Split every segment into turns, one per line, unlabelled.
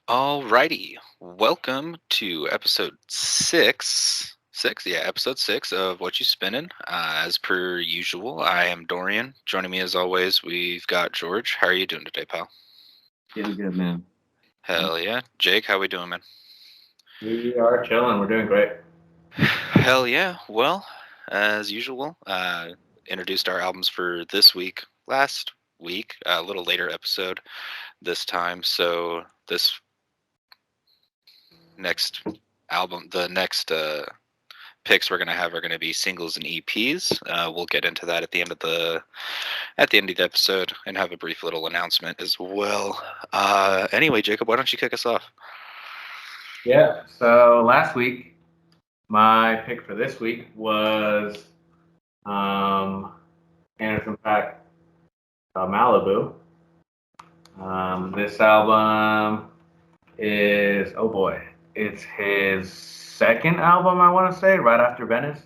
Alrighty, welcome to episode six. Six, yeah, episode six of What You Spinnin. As per usual, I am Dorian. Joining me as always, we've got George. How are you doing today, pal?
Doing good, man.
Hell yeah, Jake. How we doing, man?
We are chilling. We're doing great.
Hell yeah. Well, as usual, introduced our albums for this week. Last week, a little later episode this time. So this next album, the next picks we're gonna have are gonna be singles and EPs. We'll get into that at the end of the episode and have a brief little announcement as well. Anyway, Jacob, why don't you kick us off?
Yeah. So last week, my pick for this week was um, Anderson Paak, Malibu. This album is, oh boy, it's his second album, I want to say, right after Venice.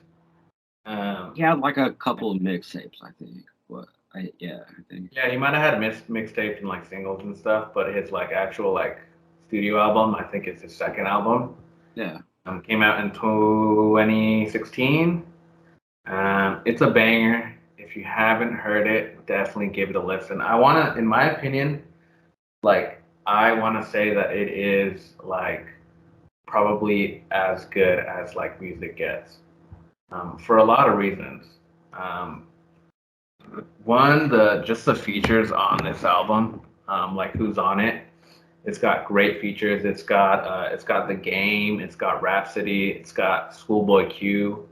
He had like a couple of mixtapes, I think. I think.
Yeah, he might have had mixtapes and like singles and stuff, but his like actual like studio album, I think it's his second album.
Yeah.
Came out in 2016. It's a banger. If you haven't heard it, definitely give it a listen. In my opinion, I wanna say that it is like probably as good as like music gets, for a lot of reasons. Um, One, the features on this album, like who's on it. It's got great features. It's got the game. It's got Rhapsody. It's got Schoolboy Q.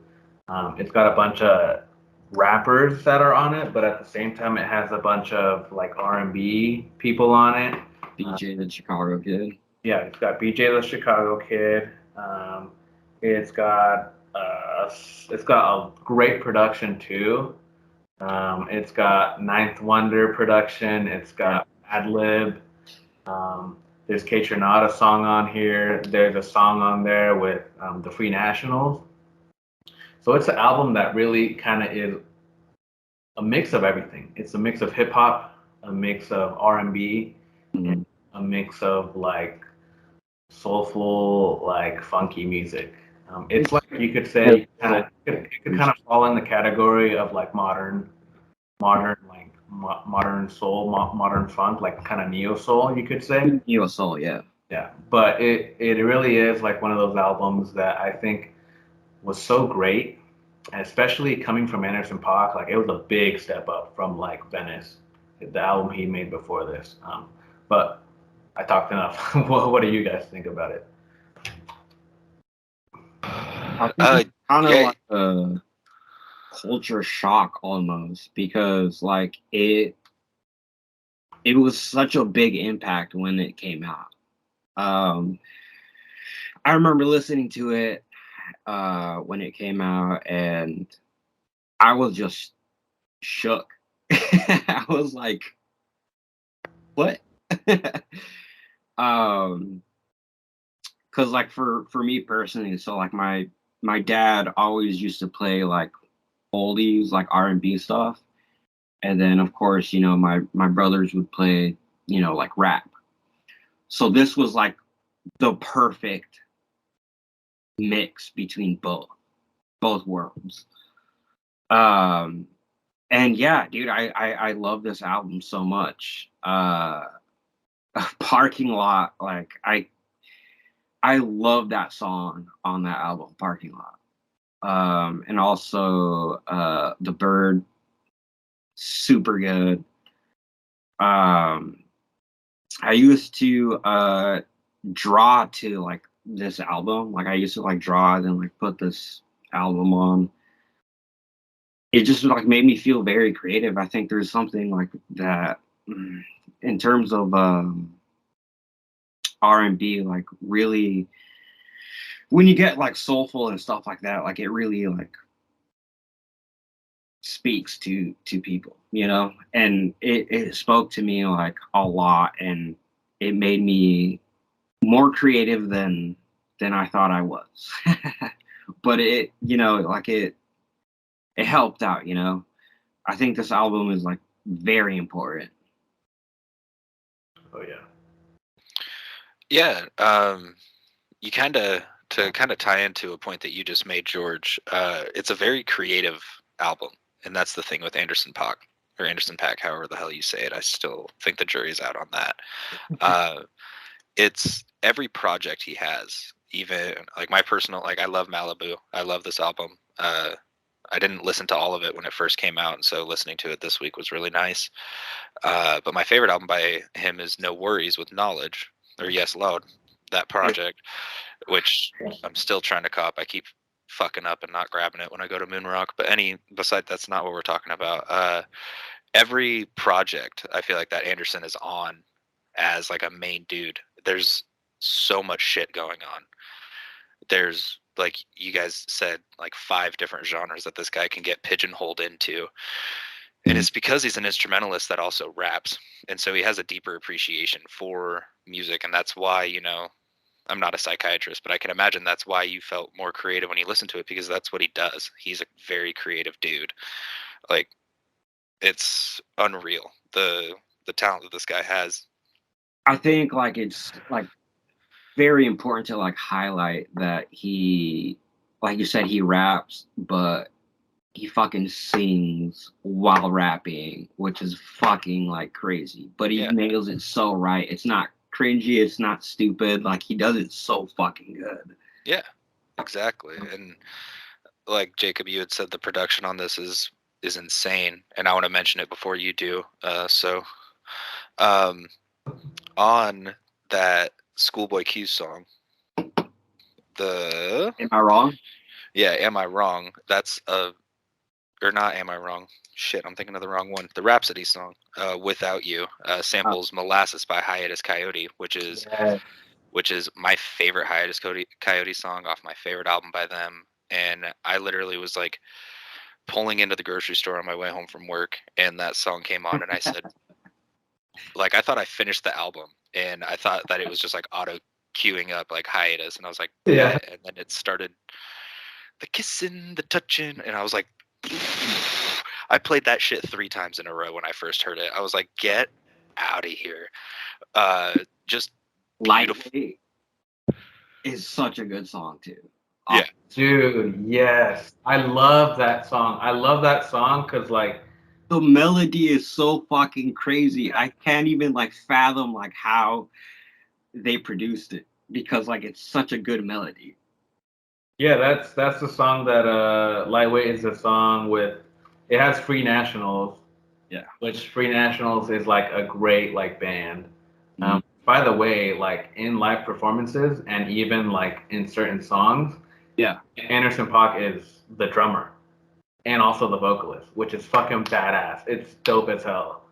It's got a bunch of rappers that are on it, but at the same time, it has a bunch of like R&B people on it.
BJ the Chicago Kid.
Yeah, it's got BJ the Chicago Kid. It's got it's got a great production too. It's got Ninth Wonder production. It's got Adlib. Um, there's K Tronada song on here. There's a song on there with the Free Nationals. So it's an album that really kind of is a mix of everything. It's a mix of hip hop, a mix of R&B, and
Mhm.
a mix of like soulful, like funky music. It's like you could say it could kind of fall in the category of like modern soul, modern funk, like kind of neo soul, you could say.
Neo Soul, yeah.
Yeah, but it really is like one of those albums that I think was so great, and especially coming from Anderson .Paak, like it was a big step up from like Venice, the album he made before this. But I talked enough. What do you guys think about it?
I think it's kind of
Yeah.
like a culture shock almost because like it was such a big impact when it came out. Um, I remember listening to it when it came out, and I was just shook. I was like, "What?" um because like for me personally, so like my dad always used to play like oldies, like R&B stuff, and then of course, my brothers would play, like rap. So this was like the perfect mix between both worlds. um and yeah, dude, I love this album so much. Parking Lot, like I love that song on that album, Parking Lot. And also The Bird, super good. Um, I used to draw to like this album. Like I used to like draw and then like put this album on. It just like made me feel very creative. I think there's something like that, in terms of R&B, like really when you get like soulful and stuff like that, like it really like speaks to people, and it spoke to me like a lot, and it made me more creative than I thought I was. But it, like it helped out. I think this album is like very important.
Oh yeah.
Yeah, you kind of tie into a point that you just made, George. It's a very creative album, and that's the thing with Anderson .Paak or Anderson .Paak, however the hell you say it. I still think the jury's out on that. Uh, it's every project he has, even like my personal, like I love Malibu. I love this album. I didn't listen to all of it when it first came out, and so listening to it this week was really nice. But my favorite album by him is No Worries with Knowledge, or Yes Loud, that project, which I'm still trying to cop. I keep fucking up and not grabbing it when I go to Moonrock. But beside that's not what we're talking about. Every project I feel like that Anderson is on as like a main dude. There's so much shit going on. There's like you guys said, like 5 different genres that this guy can get pigeonholed into. And it's because he's an instrumentalist that also raps. And so he has a deeper appreciation for music. And that's why, I'm not a psychiatrist, but I can imagine that's why you felt more creative when you listen to it, because that's what he does. He's a very creative dude. Like, it's unreal, the talent that this guy has.
I think like it's like very important to like highlight that he, like you said, he raps, but he fucking sings while rapping, which is fucking like crazy. But he
Yeah,
nails it so right. It's not cringy. It's not stupid. Like he does it so fucking good.
yeah, exactly. And like Jacob, you had said the production on this is insane, and I want to mention it before you do. Um, on that Schoolboy Q song, the
Am I wrong?
yeah, Am I Wrong? That's a or not Am I Wrong? Shit, I'm thinking of the wrong one. The Rhapsody song, Without You, samples Molasses by Hiatus Coyote,
Yeah.
which is my favorite Coyote song off my favorite album by them. And I literally was like pulling into the grocery store on my way home from work, and that song came on, and I said, like, I thought I finished the album, and I thought that it was just like auto queuing up like Hiatus, and I was like,
Yeah.
bet. And then it started the kissing, the touching, and I was like, I played that shit 3 times in a row when I first heard it. I was like, get out of here. Just beautiful.
Lightweight is such a good song too.
Yeah.
Dude, yes. I love that song. I love that song because, like,
The melody is so fucking crazy. I can't even like fathom like how they produced it because like it's such a good melody.
yeah, that's the song that Lightweight is a song with. It has Free Nationals.
Yeah.
Which Free Nationals is like a great like band.
Mhm.
By the way, like in live performances and even like in certain songs,
Yeah.
Anderson .Paak is the drummer and also the vocalist, which is fucking badass. It's dope as hell.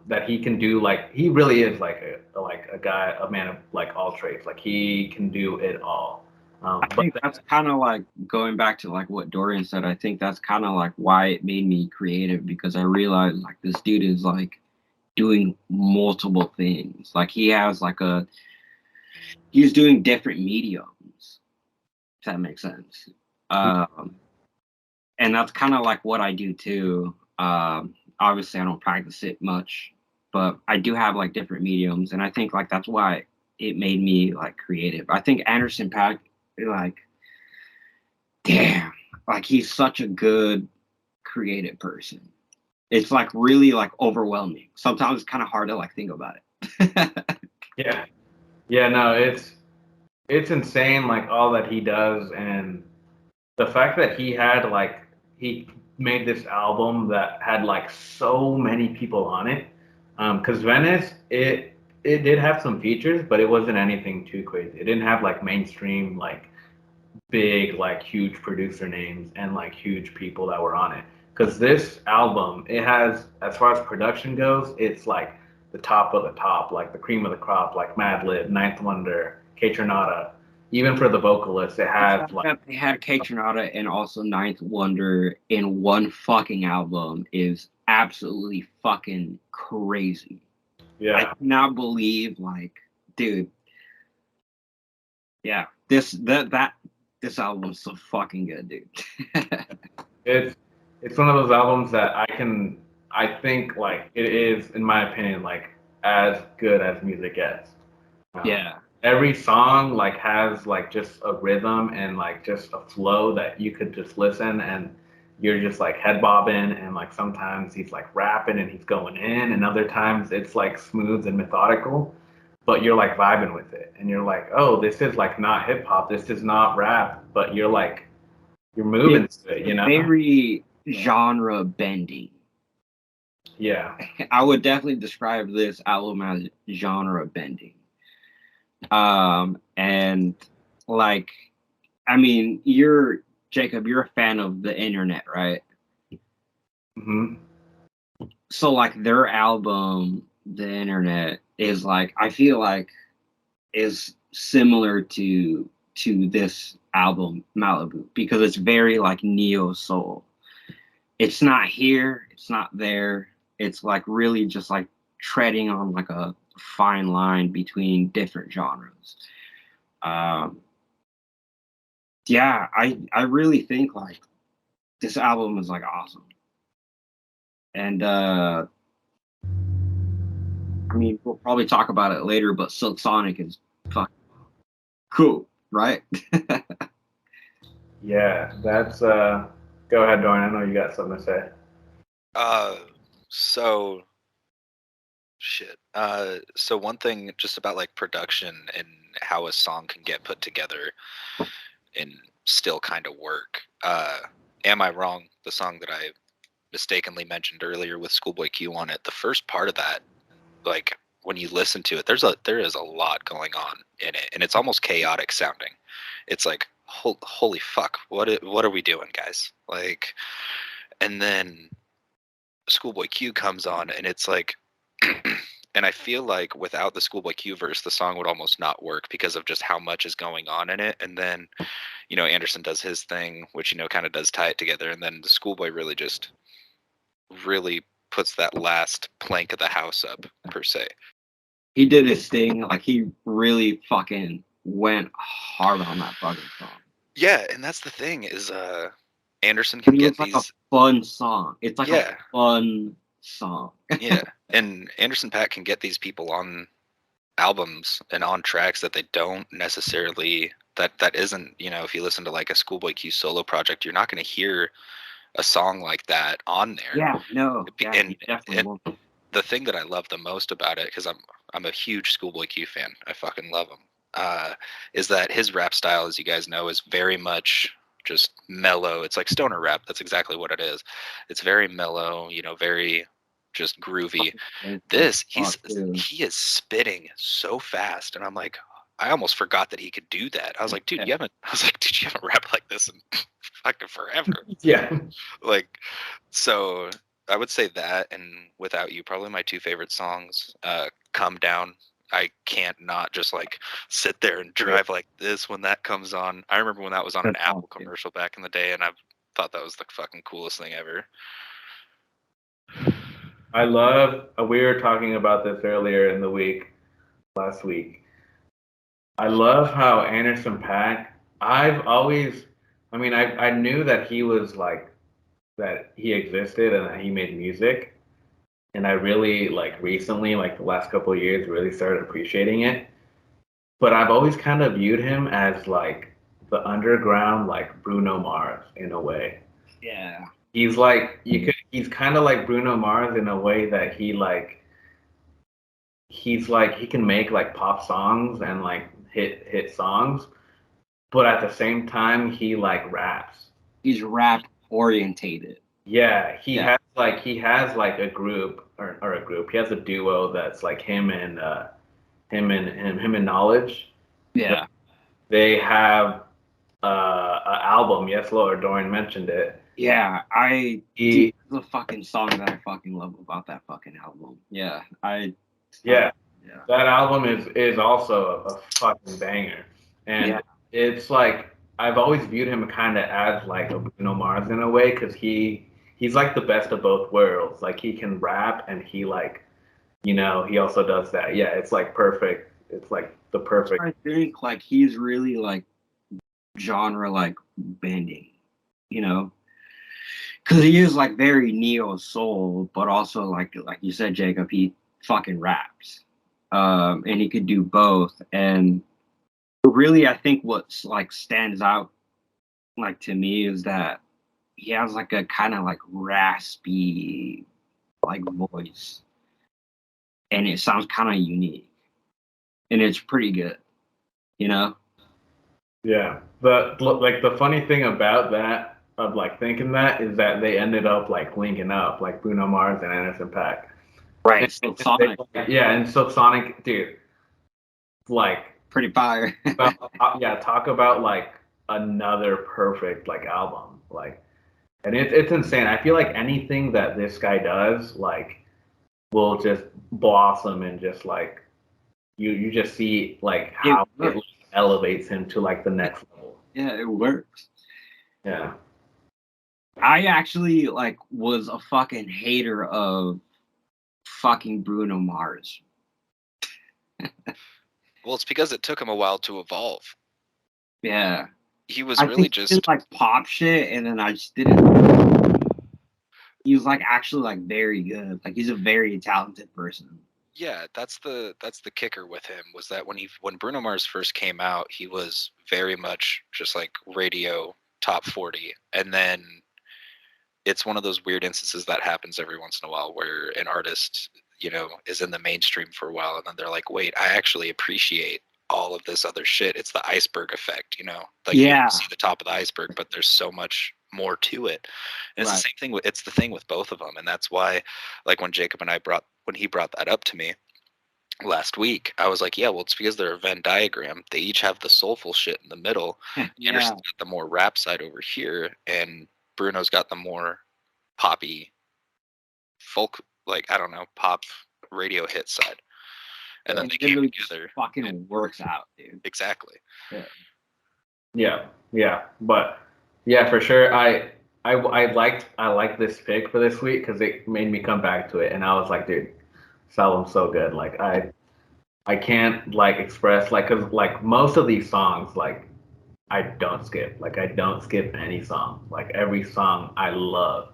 That he can do like he really is like a guy, a man of like all trades. Like he can do it all.
I think that's kind of like going back to like what Dorian said. I think that's kind of like why it made me creative because I realized like this dude is like doing multiple things. Like he has like he's doing different mediums. If that makes sense. And that's kind of like what I do too. Obviously, I don't practice it much, but I do have like different mediums, and I think like that's why it made me like creative. I think Anderson .Paak, like, damn, like he's such a good creative person. It's like really like overwhelming. Sometimes it's kind of hard to like think about it.
Yeah, yeah, no, it's insane like all that he does and the fact that he made this album that had like so many people on it. Because Venice, it did have some features, but it wasn't anything too crazy. It didn't have like mainstream like big like huge producer names and like huge people that were on it. Because this album, it has as far as production goes, it's like the top of the top, like the cream of the crop, like Madlib, Ninth Wonder, K Tronada. Even for the vocalists, it has like
They had K Tronada and also Ninth Wonder in one fucking album is absolutely fucking crazy. I
yeah.
cannot believe, like, dude, yeah, this album is so fucking good, dude.
It's one of those albums that I think like it is in my opinion like as good as music gets.
Yeah.
Every song like has like just a rhythm and like just a flow that you could just listen and you're just like head bobbing, and like sometimes he's like rapping and he's going in, and other times it's like smooth and methodical, but you're like vibing with it and you're like, oh, this is like not hip hop, this is not rap, but you're moving
It's
to it, you know?
very genre bending.
Yeah.
I would definitely describe this album as genre bending. And like, I mean, Jacob, you're a fan of the internet, right?
Hmm.
So like their album, The Internet, is like, I feel like is similar to this album, Malibu, because it's very like neo soul. It's not here, it's not there. It's like really just like treading on like a fine line between different genres. Um, yeah, I really think like this album is like awesome. And I mean, we'll probably talk about it later, but Silk Sonic is fucking cool, right?
Yeah, that's go ahead, Dorian. I know you got something to say.
So shit. So one thing just about like production and how a song can get put together and still kind of work. Am I Wrong? The song that I mistakenly mentioned earlier with Schoolboy Q on it. The first part of that, like when you listen to it, there is a lot going on in it, and it's almost chaotic sounding. It's like holy fuck, what are we doing, guys? Like, and then Schoolboy Q comes on, and it's like, and I feel like without the Schoolboy Q verse, the song would almost not work because of just how much is going on in it. And then, Anderson does his thing, which kind of does tie it together, and then the Schoolboy really puts that last plank of the house up per se.
He did his thing. Like he really fucking went hard on that fucking song.
Yeah, and that's the thing is Anderson can get
like
these
a fun song. It's like
yeah.
a fun song.
Yeah. And Anderson .Paak can get these people on albums and on tracks that they don't necessarily that isn't, if you listen to like a Schoolboy Q solo project, you're not going to hear a song like that on there.
Yeah, no. Yeah,
and
definitely won't.
The thing that I love the most about it, because I'm a huge Schoolboy Q fan, I fucking love him, is that his rap style, as you guys know, is very much just mellow. It's like stoner rap. That's exactly what it is. It's very mellow, very just groovy. This he is spitting so fast, and I'm like, I almost forgot that he could do that. I was like, dude, you haven't rapped like this in fucking forever.
Yeah.
Like, so I would say that, and Without You, probably my two favorite songs. Come Down. I can't not just like sit there and drive like this when that comes on. I remember when that was on an Apple commercial back in the day, and I thought that was the fucking coolest thing ever.
I love, we were talking about this earlier in the week, last week. I love how Anderson .Paak, I've always, I knew that he was like, that he existed and that he made music. And I really, like recently, like the last couple of years, really started appreciating it. But I've always kind of viewed him as like the underground, like Bruno Mars in a way.
Yeah.
He's like, he's kind of like Bruno Mars in a way that he can make like pop songs and like hit songs, but at the same time he like raps.
He's rap orientated.
Yeah, he has like a group or a group. He has a duo that's like him and Knowledge.
Yeah.
They have an album. Yes, Lord. Dorian mentioned it.
Yeah, the fucking song that I fucking love about that fucking album. Yeah,
that album is also a fucking banger, and it's like I've always viewed him kind of as like a Bruno Mars in a way, because he's like the best of both worlds. Like he can rap and he he also does that. Yeah, it's like perfect. It's like the perfect.
I think like he's really like genre like bending, because he is like very neo soul, but also like you said, Jacob, he fucking raps. and he could do both. And really, I think what's like stands out like to me is that he has like a kind of like raspy like voice, and it sounds kind of unique, and it's pretty good, you know.
Yeah. The funny thing about that, of like thinking that, is that they ended up like linking up, like Bruno Mars and Anderson .Paak.
Right. So Sonic,
Yeah, and so Sonic, dude, like,
pretty fire.
yeah, talk about like another perfect like album, like, and it's insane. I feel like anything that this guy does, like, will just blossom, and just like you just see like how it elevates him to like the next level.
Yeah, it works.
Yeah.
I actually like was a fucking hater of fucking Bruno Mars.
Well, it's because it took him a while to evolve.
Yeah.
He was
I
really
think he
just
did, like pop shit, and then I just didn't. He was like actually like very good. Like he's a very talented person.
yeah, that's the kicker with him, was that when Bruno Mars first came out, he was very much just like radio top 40, and then it's one of those weird instances that happens every once in a while where an artist, is in the mainstream for a while, and then they're like, wait, I actually appreciate all of this other shit. It's the iceberg effect, like you
Yeah.
see the top of the iceberg, but there's so much more to it. And it's
Right.
the same thing it's the thing with both of them. And that's why, like, when he brought that up to me last week, I was like, yeah, well, it's because they're a Venn diagram. They each have the soulful shit in the middle.
Yeah.
Anderson's got the more rap side over here, and Bruno's got the more poppy folk, like, I don't know, pop radio hit side. And then
And
they
it
came
really
together.
fucking works out, dude.
Exactly.
Yeah, but yeah, for sure. I liked this pick for this week because it made me come back to it, and I was like, dude, this album's so good. Like, I can't like express, like, cause like most of these songs, like, I don't skip. Like, I don't skip any song. Like, every song I love.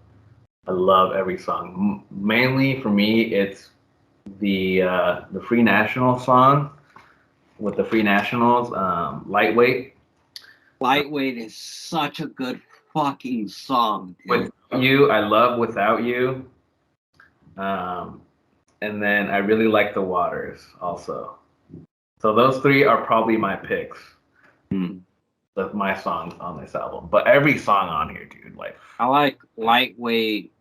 I love every song. Mainly for me, it's the Free National song with the Free Nationals, Lightweight.
Lightweight is such a good fucking song, dude.
With You, I love Without You. And then I really like The Waters also. So those three are probably my picks. Of my songs on this album. But every song on here, dude, like,
I like Lightweight,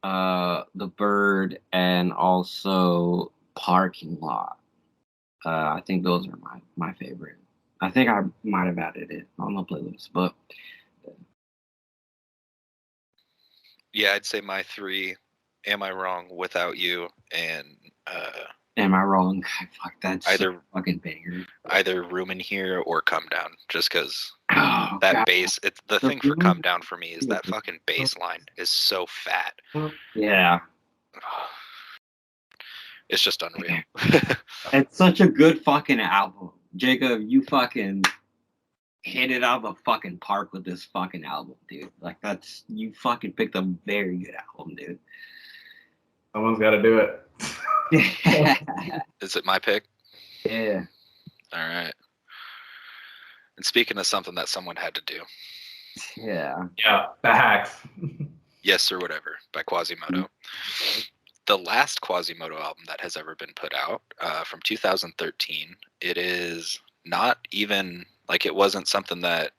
The Bird, and also Parking Lot. I think those are my favorite. I think I might have added it on the playlist, but
Yeah, I'd say my three: Am I Wrong, Without You, and
am I wrong? Fuck, that's
either
fucking banger.
Either Room in Here or Come Down, just because
Oh,
that
God.
bass. It's the thing for Come Down for me is that fucking bass line is so fat.
Yeah.
It's just unreal.
It's such a good fucking album. Jacob, you fucking hit it out of the fucking park with this fucking album, dude. Like, you fucking picked a very good album, dude.
someone's got to do it.
Is it my pick?
Yeah.
All right. And speaking of something that someone had to do,
Yeah.
Yeah, the hacks.
Yessir Whatever by Quasimoto. The last Quasimoto album that has ever been put out, from 2013. It is not even, like, it wasn't something that,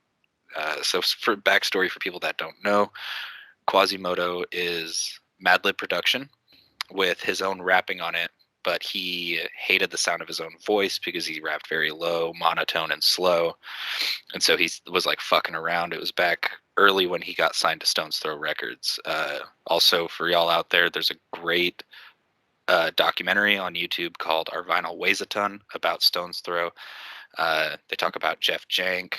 so for backstory for people that don't know, Quasimoto is Madlib production with his own rapping on it, but he hated the sound of his own voice because he rapped very low, monotone, and slow. And so he was like fucking around. It was back early when he got signed to Stones Throw Records. Also, for y'all out there, there's a great documentary on YouTube called Our Vinyl Weighs a Ton about Stones Throw. They talk about Jeff Jank.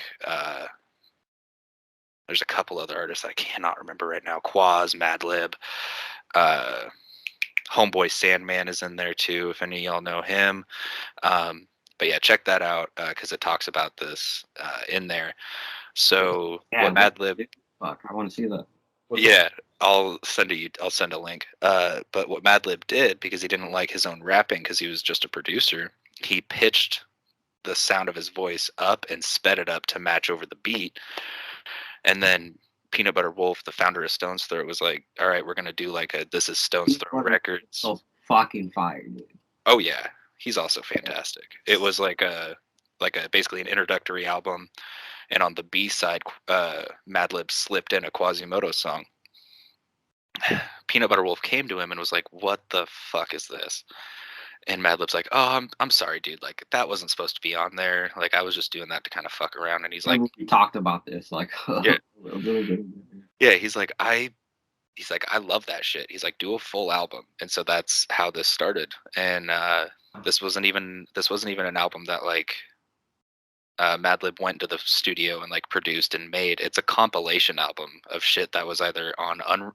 There's a couple other artists I cannot remember right now. Quaz, Madlib. Homeboy Sandman is in there too, if any of y'all know him. But yeah, check that out because it talks about this in there. So
Yeah,
what Madlib?
Fuck, I want to see that.
Yeah, I'll send a link. But what Madlib did, because he didn't like his own rapping, because he was just a producer, he pitched the sound of his voice up and sped it up to match over the beat. And then Peanut Butter Wolf, the founder of Stone's Throw, was like, all right, we're going to do like a This Is Stone's Throw Records.
So fucking fire, dude.
Oh, yeah. He's also fantastic. It was like a basically an introductory album. And on the B side, Madlib slipped in a Quasimoto song. Peanut Butter Wolf came to him and was like, what the fuck is this? And Madlib's like, oh, I'm sorry, dude. Like, that wasn't supposed to be on there. Like, I was just doing that to kind of fuck around. And he's like,
we talked about this, like,
yeah.
a little bit.
Yeah, he's like, I love that shit. He's like, do a full album. And so that's how this started. And this wasn't even an album that like Madlib went to the studio and like produced and made. It's a compilation album of shit that was either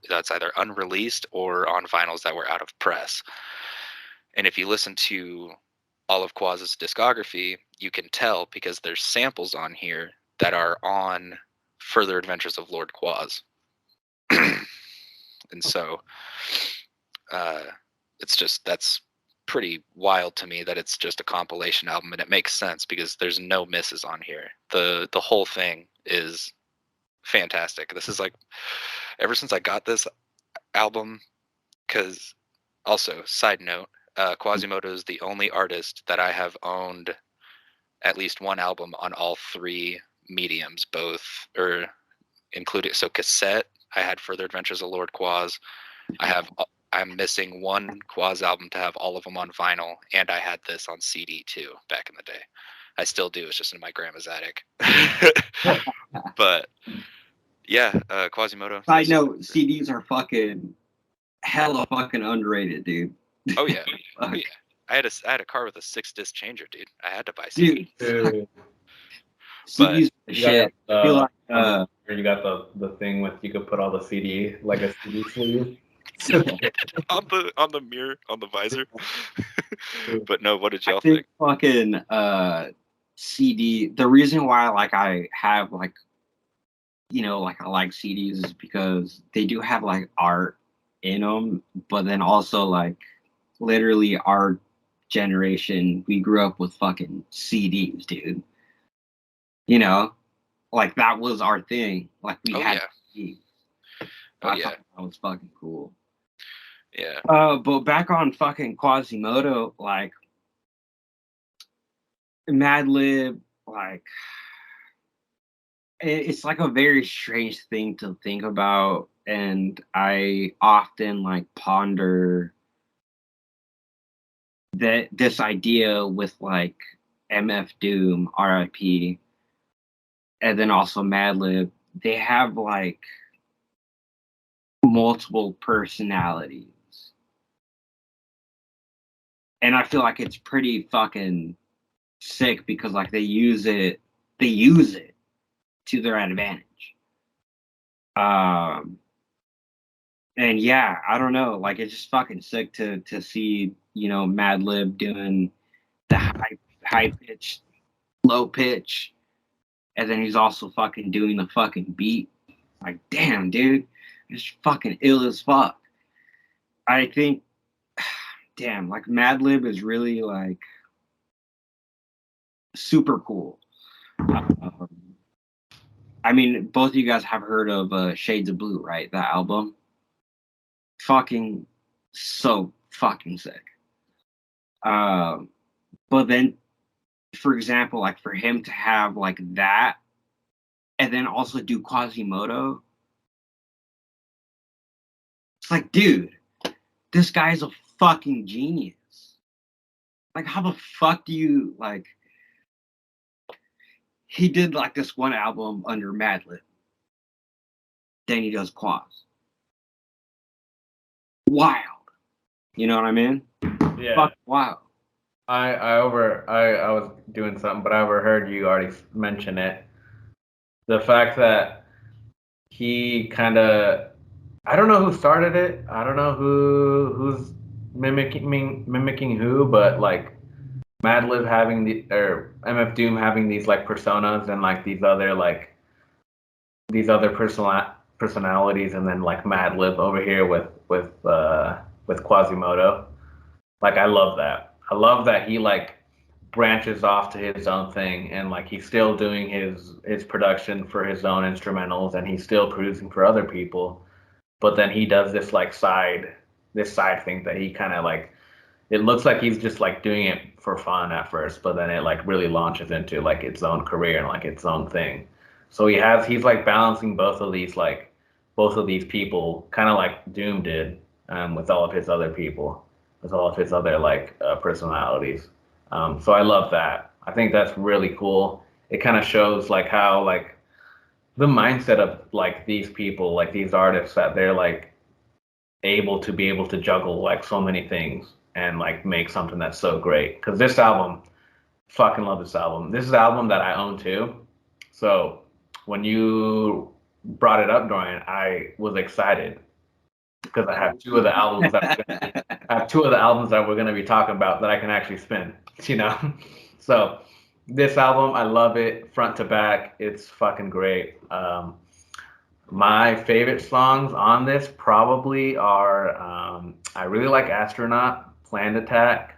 that's either unreleased or on vinyls that were out of press. And if you listen to all of Quaz's discography, you can tell because there's samples on here that are on Further Adventures of Lord Quaz. And so that's pretty wild to me that it's just a compilation album, and it makes sense because there's no misses on here. The whole thing is fantastic. This is like, ever since I got this album, because also, side note, Quasimoto is the only artist that I have owned at least one album on all three mediums, including, so cassette, I had Further Adventures of Lord Quaz. I'm missing one Quaz album to have all of them on vinyl, and I had this on CD too back in the day. I still do. It's just in my grandma's attic. But yeah, Quasimoto.
Side note, CDs are fucking hella fucking underrated, dude.
Oh yeah. Oh yeah. I had a car with a 6-disc changer, dude. I had to buy CDs.
Dude.
CDs shit. I feel like
you got the thing with you could put all the CD like a CD sleeve.
on the mirror, on the visor. But no, what did y'all
think?
Fucking
CD. The reason why like I have like, you know, like I like CDs is because they do have like art in them, but then also like literally our generation, we grew up with fucking CDs, dude. You know, like that was our thing. Like we had CDs. I thought that was fucking cool.
Yeah.
But back on fucking Quasimoto, like Madlib, like it's like a very strange thing to think about, and I often like ponder that this idea with like MF Doom, RIP, and then also Madlib. They have like multiple personalities. And I feel like it's pretty fucking sick because like they use it to their advantage. And yeah, I don't know, like it's just fucking sick to see, you know, Madlib doing the high pitch, low pitch, and then he's also fucking doing the fucking beat. Like, damn, dude, it's fucking ill as fuck. I think, damn, like Madlib is really like super cool. I mean, both of you guys have heard of Shades of Blue, right? That album. Fucking so fucking sick. But then, for example, like for him to have like that, and then also do Quasimoto, it's like, dude, this guy's a fucking genius. Like, how the fuck do you like? He did like this one album under Madlib. Then he does Quaz. Wild. You know what I mean?
Yeah.
Fuck, wow.
I was doing something, but I overheard you already mention it. The fact that he kind of, I don't know who started it. I don't know who's mimicking who, but like Madlib having or MF Doom having these like personas and like these other personalities, and then like Madlib over here with Quasimoto. Like I love that. I love that he like branches off to his own thing, and like he's still doing his production for his own instrumentals, and he's still producing for other people. But then he does this side thing that he kind of like. It looks like he's just like doing it for fun at first, but then it like really launches into like its own career and like its own thing. So he's like balancing both of these people, kind of like Doom did, with all of his other people, with all of his other like personalities. So I love that. I think that's really cool. It kind of shows like how like the mindset of like these people, like these artists, that they're like able to juggle like so many things and like make something that's so great. Because this album, fucking love this album. This is an album that I own too. So when you brought it up, Dorian, I was excited because I have two of the albums that we're gonna be talking about that I can actually spin. You know, so this album, I love it front to back. It's fucking great. My favorite songs on this probably are I really like Astronaut, Planned Attack.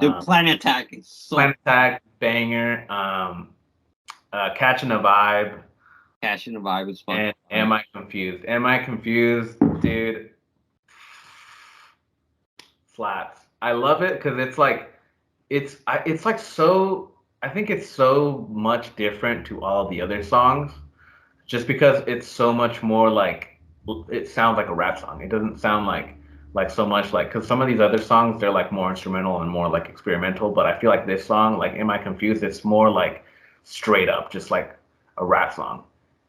Dude, Planet Attack is so
Planned Attack, banger. Catching a Vibe,
Catching the Vibe is fun.
and Am I Confused? Am I Confused, dude? Slaps. I love it because it's like so. I think it's so much different to all the other songs, just because it's so much more like it sounds like a rap song. It doesn't sound like so much like because some of these other songs they're like more instrumental and more like experimental, but I feel like this song, like Am I Confused, it's more like straight up just like a rap song,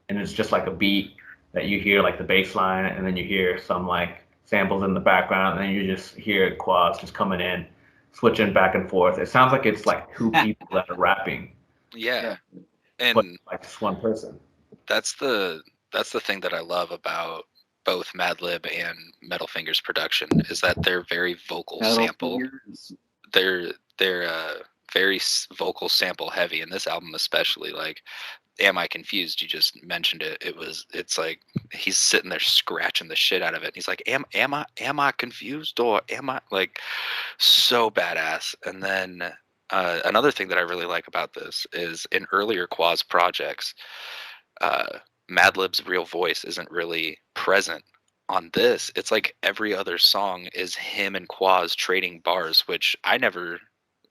and it's just like a beat that you hear like the bass line, and then you hear some like samples in the background, and then you just hear Quas just coming in, switching back and forth. It sounds like it's like two people that are rapping,
Yeah.
but
And
like just one person.
that's the thing that I love about both Madlib and Metal Fingers production is that they're very vocal sample. They're very vocal sample heavy, in this album especially. Like Am I Confused? You just mentioned it. It's like he's sitting there scratching the shit out of it. And he's like, am I confused, or am I, like, so badass. And then another thing that I really like about this is in earlier Quaz projects, Madlib's real voice isn't really present. On this, it's like every other song is him and Quaz trading bars, which I never,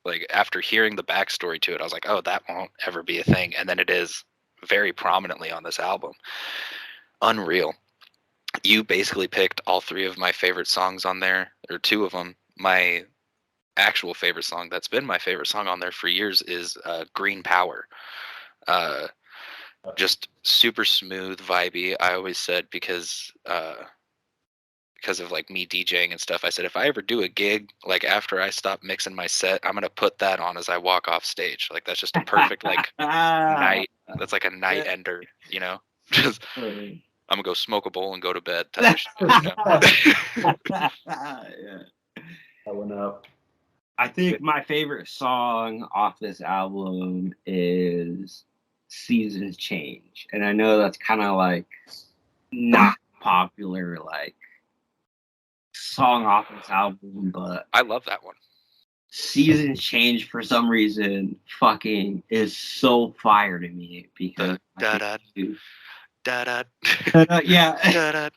like, after hearing the backstory to it, I was like, oh, that won't ever be a thing. And then it is very prominently on this album. Unreal. You basically picked all three of my favorite songs on there, or two of them. My actual favorite song that's been my favorite song on there for years is Green Power. Just super smooth, vibey. I always said because of like me DJing and stuff, I said if I ever do a gig, like after I stop mixing my set, I'm gonna put that on as I walk off stage. Like that's just a perfect like night. That's like a night ender, you know. Just I'm gonna go smoke a bowl and go to bed type of shit, you know?
Yeah.
I went up.
I think my favorite song off this album is Seasons Change. And I know that's kind of like not popular like song off this album, but
I love that one.
Seasons Change for some reason fucking is so fire to me because
Da-da. Da-da.
yeah,
Da-da.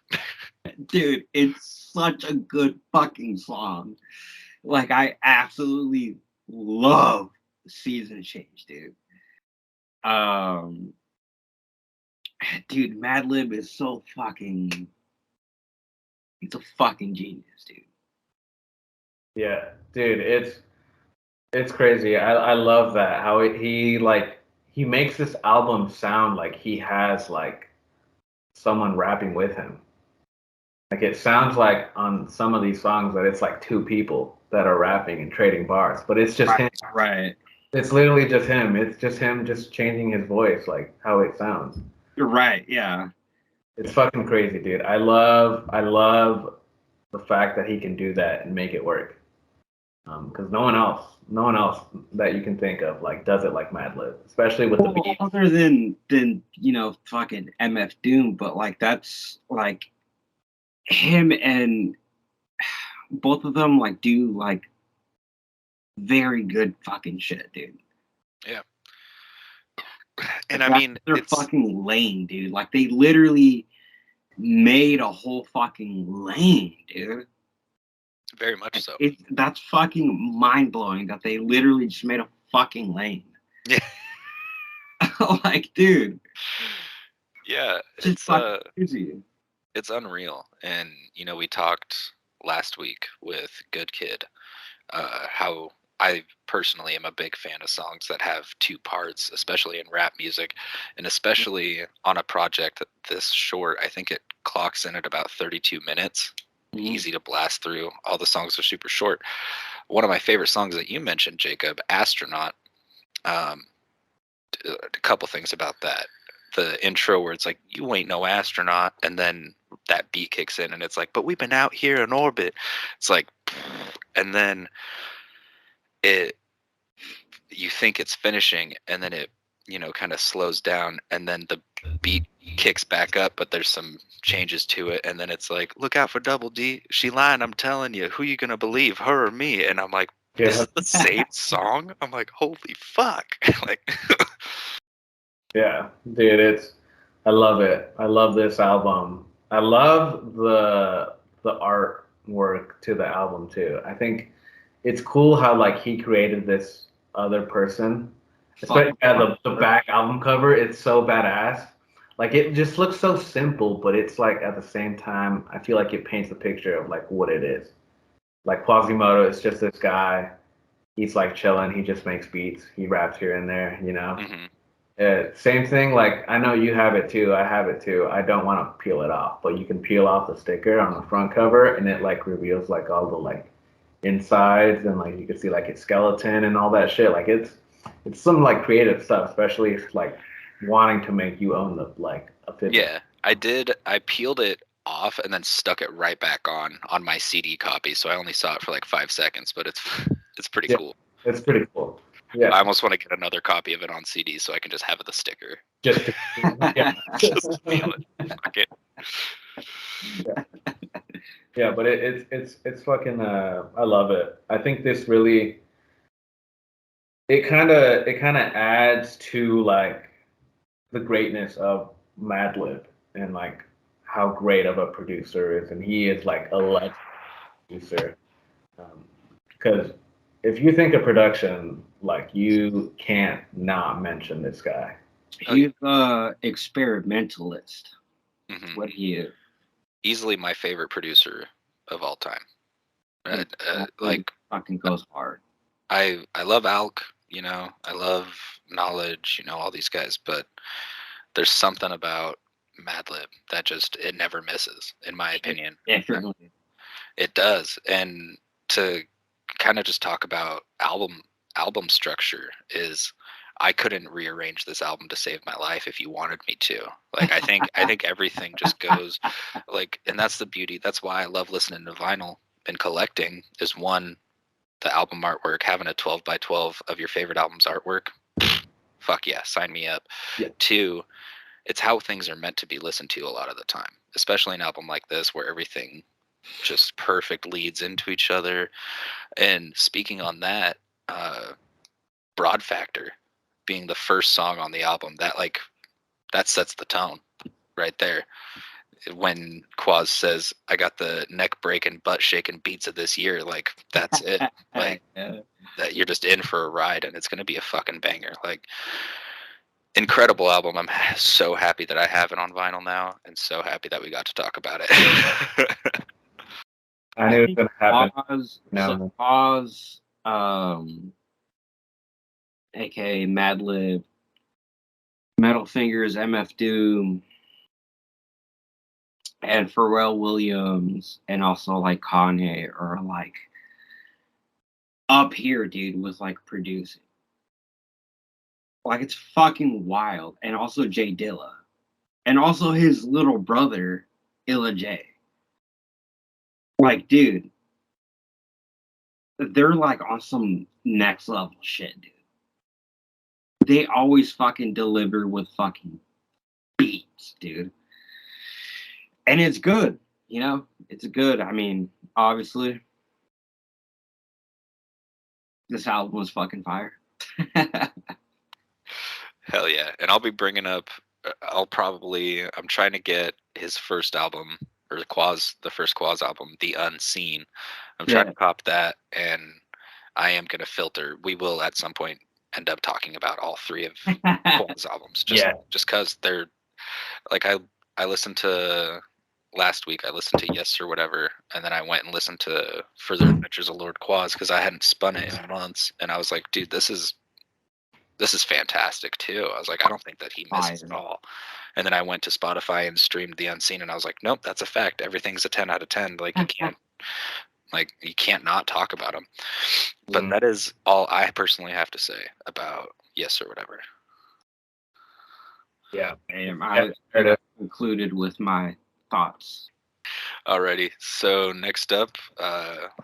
dude, it's such a good fucking song. Like I absolutely love Season Change, dude. Dude, Madlib is so fucking. He's a fucking genius, dude.
Yeah, dude, it's crazy. I love that how he makes this album sound like he has like someone rapping with him. Like it sounds like on some of these songs that it's like two people that are rapping and trading bars, but it's just him.
Right.
It's literally just him. It's just him just changing his voice, like how it sounds.
You're right, yeah.
It's fucking crazy, dude. I love the fact that he can do that and make it work. Because no one else that you can think of like does it like Madlib, especially with the beat.
Other than fucking MF Doom, but like that's like him and both of them like do like very good fucking shit, dude.
Yeah. And
Like,
I mean,
they're
it's
fucking lane, dude. Like they literally made a whole fucking lane, dude.
very much so.
That's fucking mind blowing that they literally just made a fucking lane.
Yeah.
Like, dude,
Yeah,
just fucking crazy.
it's unreal. And you know, we talked last week with Good Kid, how I personally am a big fan of songs that have two parts, especially in rap music, and especially on a project this short. I think it clocks in at about 32 minutes. Easy to blast through. All the songs are super short. One of my favorite songs that you mentioned, Jacob, Astronaut. Um, a couple things about that. The intro where it's like, you ain't no astronaut, and then that beat kicks in and it's like, but we've been out here in orbit. It's like, and then you think it's finishing, and then it, you know, kind of slows down, and then the beat kicks back up, but there's some changes to it, and then it's like, look out for Double D, she lying, I'm telling you, who you gonna believe, her or me? And I'm like, this is the same song. I'm like, holy fuck. Like
Yeah, dude, I love it. I love this album. I love the artwork to the album too. I think it's cool how like he created this other person. Especially the back album cover, it's so badass. Like it just looks so simple, but it's like at the same time, I feel like it paints a picture of like what it is. Like Quasimoto is just this guy. He's like chilling. He just makes beats. He raps here and there, you know. Same thing. Like I know you have it too. I have it too. I don't want to peel it off, but you can peel off the sticker on the front cover, and it like reveals like all the like insides, and like you can see like its skeleton and all that shit. Like it's some like creative stuff, especially if like wanting to make you own the like a 50.
Yeah, I did. I peeled it off and then stuck it right back on my CD copy, so I only saw it for like 5 seconds, but it's pretty cool.
It's pretty cool. Yeah,
I almost want to get another copy of it on CD so I can just have the sticker.
just yeah,
Just feel it. Fuck it.
yeah, but it's fucking. I love it. I think this really it kind of adds to like the greatness of Madlib and like how great of a producer is, and he is like a legend producer. Because if you think of production, like you can't not mention this guy.
He's a experimentalist.
Mhm.
What he is.
Easily my favorite producer of all time. Like
fucking goes hard.
I love Alk, you know, I love Knowledge, you know, all these guys, but there's something about Madlib that just it never misses, in my opinion.
Definitely.
It does. And to kind of just talk about album structure is I couldn't rearrange this album to save my life if you wanted me to. Like I think everything just goes like, and that's the beauty. That's why I love listening to vinyl and collecting is one, the album artwork, having a 12 by 12 of your favorite album's artwork. Fuck yeah, sign me up.
Yeah.
Two, it's how things are meant to be listened to a lot of the time, especially an album like this where everything just perfect leads into each other. And speaking on that, Broad Factor being the first song on the album, that sets the tone right there. When Quaz says, I got the neck breaking, butt shaking beats of this year, like that's it. Like that you're just in for a ride and it's gonna be a fucking banger. Like incredible album. I'm so happy that I have it on vinyl now and so happy that we got to talk about it.
I knew it was gonna happen.
Quaz, aka Madlib, Metal Fingers, MF Doom, and Pharrell Williams, and also like Kanye are like up here, dude, with like producing. Like it's fucking wild. And also Jay Dilla. And also his little brother, Illa J. Like, dude, they're like on some next level shit, dude. They always fucking deliver with fucking beats, dude. And it's good, you know? It's good. I mean, obviously, this album was fucking fire.
Hell yeah. And I'll be bringing up, I'm trying to get his first album, or the first Quas album, The Unseen. I'm trying to cop that, and I am going to filter. We will at some point end up talking about all three of Quas albums. Just because they're, like, I listened to, last week I listened to Yessir or whatever, and then I went and listened to Further Adventures of Lord Quas because I hadn't spun it in months, and I was like, dude, this is fantastic too. I was like, I don't think that he misses at all. And then I went to Spotify and streamed The Unseen, and I was like, nope, that's a fact. Everything's a 10 out of 10. Like, you can't not talk about him. But that is all I personally have to say about Yes or whatever.
Yeah,
I concluded with my thoughts.
Alrighty, so next up,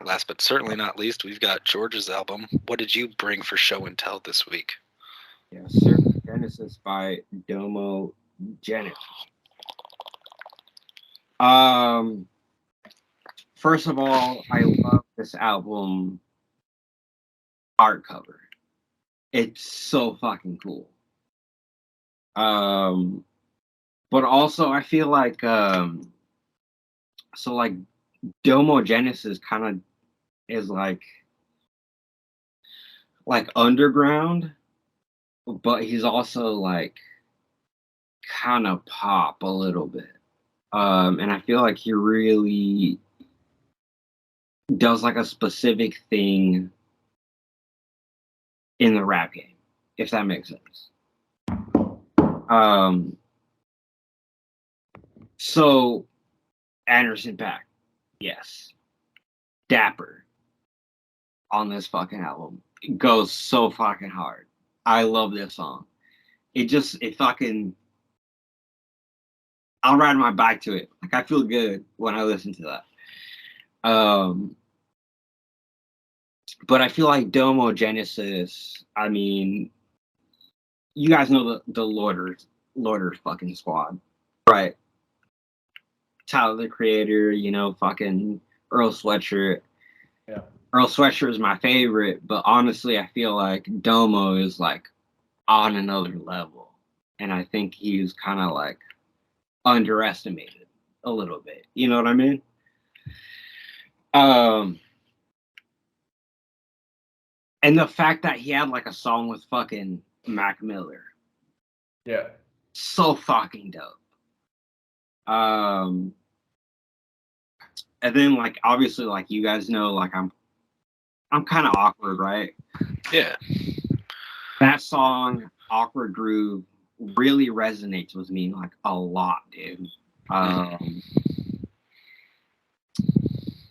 last but certainly not least, we've got George's album. What did you bring for show and tell this week?
Yessir Genesis by Domo Genesis. First of all, I love this album art cover. It's so fucking cool. But also I feel like Domo Genesis kind of is like underground, but he's also like kind of pop a little bit. And I feel like he really does like a specific thing in the rap game, if that makes sense. So Anderson .Paak, yes. Dapper on this fucking album. It goes so fucking hard. I love this song. It fucking, I'll ride my bike to it. Like, I feel good when I listen to that. But I feel like Domo Genesis, I mean, you guys know the Loaders fucking squad, right? Tyler the Creator, you know, fucking Earl Sweatshirt.
Yeah.
Earl Sweatshirt is my favorite, but honestly, I feel like Domo is like on another level. And I think he's kind of like underestimated a little bit. You know what I mean? And the fact that he had like a song with fucking Mac Miller.
Yeah.
So fucking dope. And then like obviously like you guys know like I'm kind of awkward, right?
Yeah.
That song, Awkward Groove, really resonates with me like a lot, dude.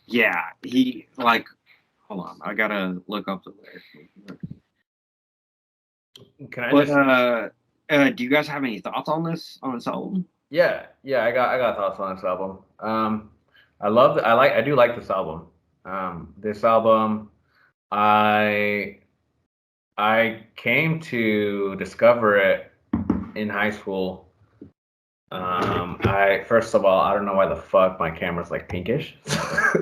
Yeah, he like, hold on, I gotta look up the lyrics.
Can I
do you guys have any thoughts on this album?
Yeah, I got thoughts on this album. I do like this album. This album, I came to discover it in high school. First of all, I don't know why the fuck my camera's like pinkish.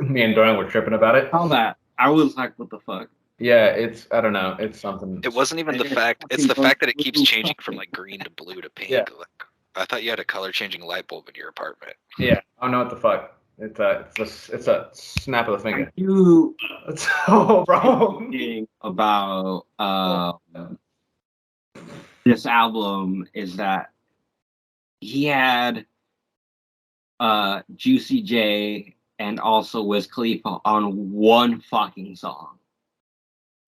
Me and Dorian were tripping about it.
All that. I was like, what the fuck?
Yeah, I don't know, it's something.
It wasn't even the fact, it's the fact that it keeps changing from like green to blue to pink.
Yeah.
Like, I thought you had a color changing light bulb in your apartment.
Yeah, I don't know what the fuck. It's a snap of the finger.
You
It's so wrong.
thinking about this album is that he had Juicy J and also Wiz Khalifa on one fucking song.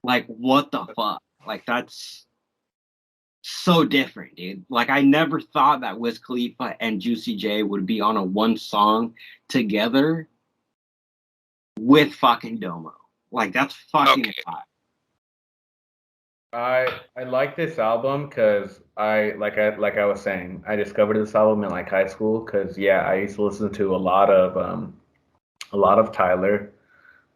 Like, what the fuck? Like, that's so different, dude. Like, I never thought that Wiz Khalifa and Juicy J would be on a one song together with fucking Domo. Like, that's fucking hot.
I like this album because I was saying, I discovered this album in like high school because I used to listen to a lot of Tyler,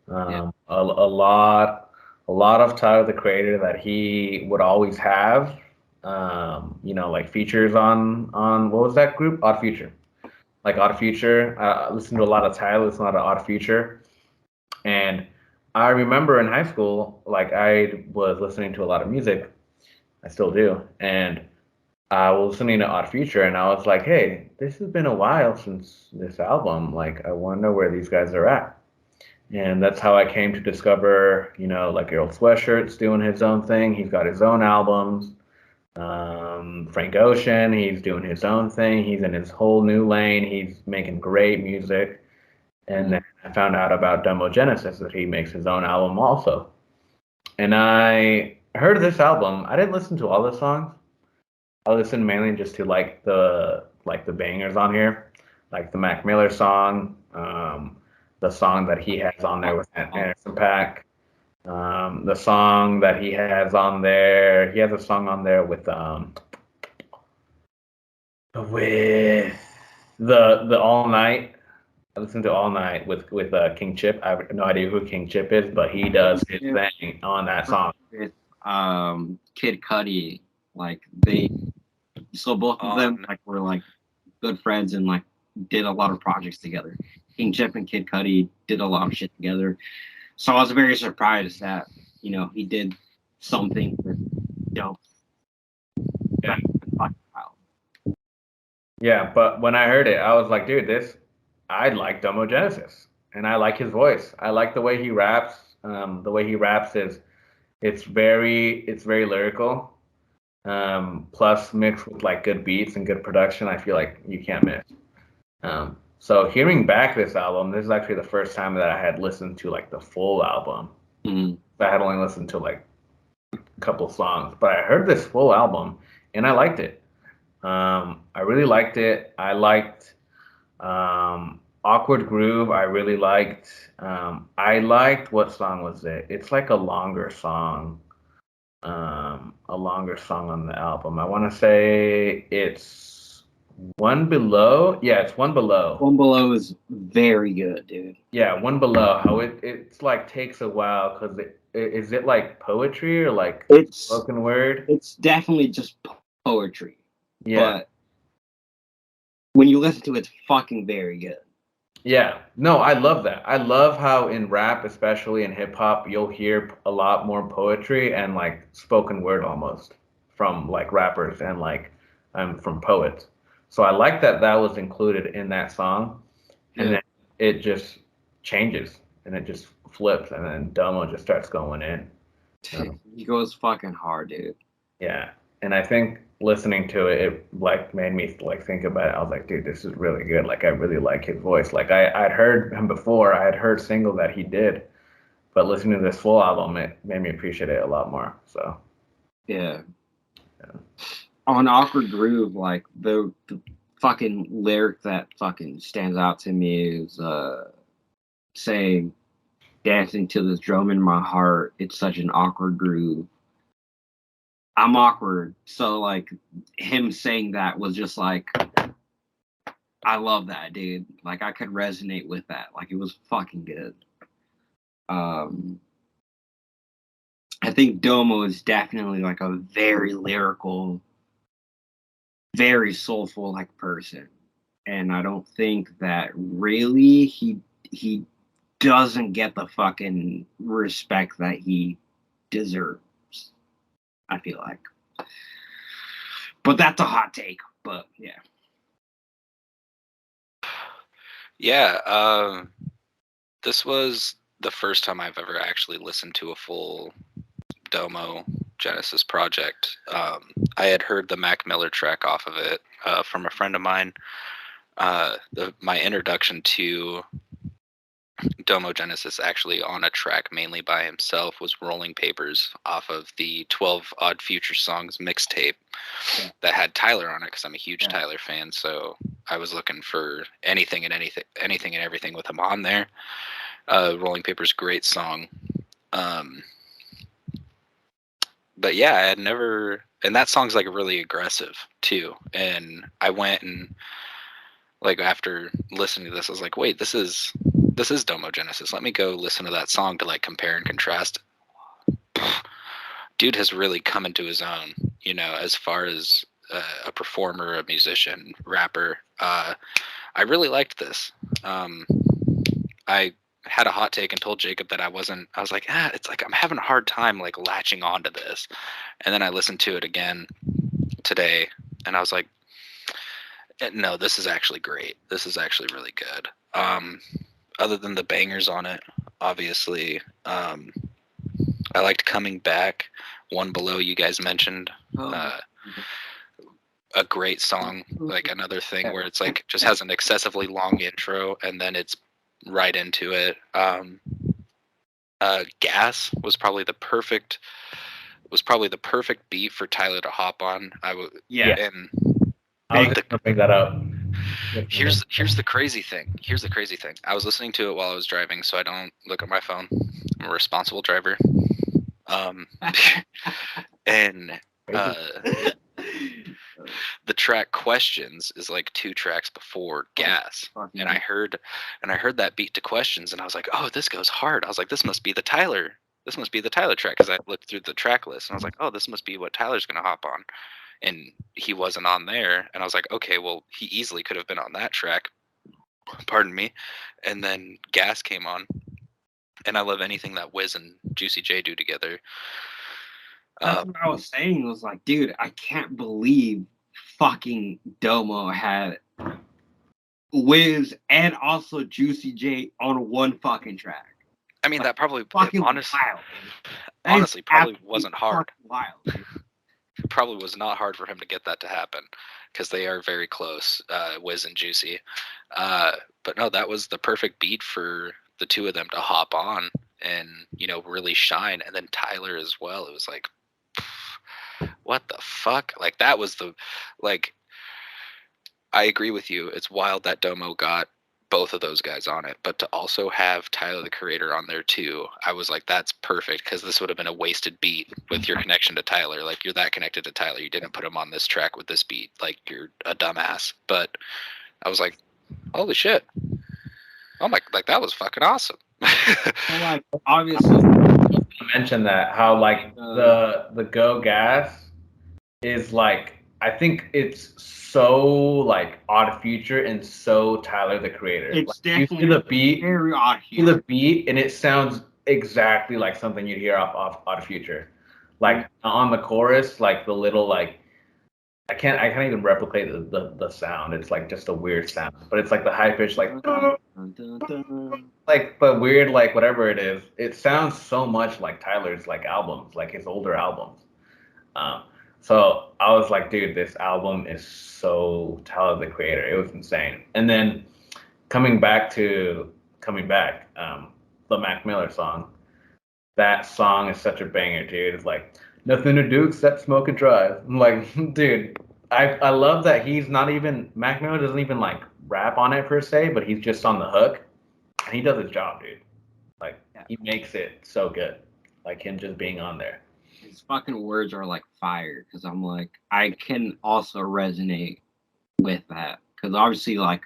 a lot of Tyler the Creator that he would always have, like features on what was that group? Odd Future. Like Odd Future. I listened to a lot of Tyler, listen to a lot of Odd Future, and I remember in high school, like I was listening to a lot of music. I still do, and I was listening to Odd Future, and I was like, "Hey, this has been a while since this album. Like, I wonder where these guys are at." And that's how I came to discover, like Earl Sweatshirt's doing his own thing. He's got his own albums. Frank Ocean, he's doing his own thing. He's in his whole new lane. He's making great music. And then I found out about Domo Genesis that he makes his own album also. And I heard this album. I didn't listen to all the songs. I listened mainly just to like the bangers on here, like the Mac Miller song, the song that he has on there with Anderson Paak, the song that he has on there. He has a song on there with the All Night. I listened to All Night with King Chip. I have no idea who King Chip is, but he does his thing on that song.
With Kid Cudi, like both of them like were like good friends and like did a lot of projects together. King Chip and Kid Cudi did a lot of shit together. So I was very surprised that, he did something with,
Yeah. Yeah, but when I heard it, I was like, dude, I like Domo Genesis, and I like his voice. I like the way he raps. The way he raps it's very lyrical. Plus mixed with like good beats and good production, I feel like you can't miss. So hearing back this album, this is actually the first time that I had listened to like the full album.
Mm-hmm.
I had only listened to like a couple songs, but I heard this full album and I liked it. I really liked it. I liked Awkward Groove. I really liked. I liked, what song was it? It's like a longer song. A longer song on the album. I want to say it's One Below. Yeah, it's One Below.
One Below is very good, dude.
Yeah, One Below. How it's like takes a while because is it like poetry or like
it's
spoken word?
It's definitely just poetry.
Yeah.
But when you listen to it, it's fucking very good.
Yeah. No, I love that. I love how in rap, especially in hip hop, you'll hear a lot more poetry and like spoken word almost from like rappers and like from poets. So I like that was included in that song, and then it just changes and it just flips, and then Domo just starts going in.
He goes fucking hard, dude.
Yeah, and I think listening to it, it like made me like think about it. I was like, dude, this is really good. Like, I really like his voice. Like, I'd heard him before. I had heard single that he did, but listening to this full album, it made me appreciate it a lot more. So,
yeah. On Awkward Groove, like the fucking lyric that fucking stands out to me is saying, "Dancing to this drum in my heart, it's such an awkward groove." I'm awkward, so like him saying that was just like, I love that, dude. Like, I could resonate with that. Like, it was fucking good. I think Domo is definitely like a very lyrical, very soulful like person, and I don't think that really he doesn't get the fucking respect that he deserves. I feel like, but that's a hot take. But yeah.
Yeah, this was the first time I've ever actually listened to a full Domo Genesis project. I had heard the Mac Miller track off of it from a friend of mine. My introduction to Domo Genesis actually on a track mainly by himself was Rolling Papers off of the 12 Odd Future Songs mixtape that had Tyler on it, because I'm a huge Tyler fan, so I was looking for anything and everything with him on there. Rolling Papers, great song. But yeah, I had never, and that song's like really aggressive too. And I went and like after listening to this, I was like, wait, this is Domo Genesis. Let me go listen to that song to like compare and contrast. Dude has really come into his own, as far as a performer, a musician, rapper. I really liked this. I had a hot take and told Jacob that I was like, it's like I'm having a hard time like latching onto this. And then I listened to it again today and I was like, no, this is actually great. This is actually really good. Other than the bangers on it, obviously, I liked Coming Back, One Below you guys mentioned. A great song, like another thing where it's like just has an excessively long intro and then it's right into it. Gas was probably the perfect beat for Tyler to hop on.
Yeah.
And
I was gonna bring that up.
here's the crazy thing. I was listening to it while I was driving, so I don't look at my phone. I'm a responsible driver. And the track Questions is like 2 tracks before Gas. And I heard that beat to Questions and I was like, oh, this goes hard. I was like, this must be the Tyler track, because I looked through the track list and I was like, oh, this must be what Tyler's gonna hop on. And he wasn't on there. And I was like, okay, well, he easily could have been on that track. Pardon me. And then Gas came on. And I love anything that Wiz and Juicy J do together.
That's what I was saying. Was like, dude, I can't believe fucking Domo had Wiz and also Juicy J on one fucking track.
I mean,
like,
that probably
fucking
honestly probably wasn't hard.
Wild,
It probably was not hard for him to get that to happen, because they are very close, Wiz and Juicy. But no, that was the perfect beat for the two of them to hop on and, really shine. And then Tyler as well. It was like, what the fuck? Like, that was I agree with you. It's wild that Domo got both of those guys on it, but to also have Tyler the Creator on there too, I was like, that's perfect, because this would have been a wasted beat with your connection to Tyler. Like, you're that connected to Tyler, you didn't put him on this track with this beat. Like, you're a dumbass. But I was like, holy shit. Oh my, like, that was fucking awesome.
well, like, obviously,
mention that how like the Go Gas is like, I think it's so like Odd Future and so Tyler the Creator.
It's
like,
definitely
you see the beat,
very Odd
you see the beat, and it sounds exactly like something you'd hear off Odd Future. Like on the chorus, like the little like I can't even replicate the sound. It's like just a weird sound, but it's like the high pitch like but weird, like whatever it is. It sounds so much like Tyler's like albums, like his older albums. So I was like, dude, this album is so Tyler the Creator. It was insane. And then coming back, the Mac Miller song. That song is such a banger, dude. It's like, nothing to do except smoke and drive. I'm like, dude, I love that he's not even, Mac Miller doesn't even like rap on it per se, but he's just on the hook. And he does his job, dude. Like, he makes it so good. Like, him just being on there.
His fucking words are like fire, because I'm like, I can also resonate with that, because obviously, like,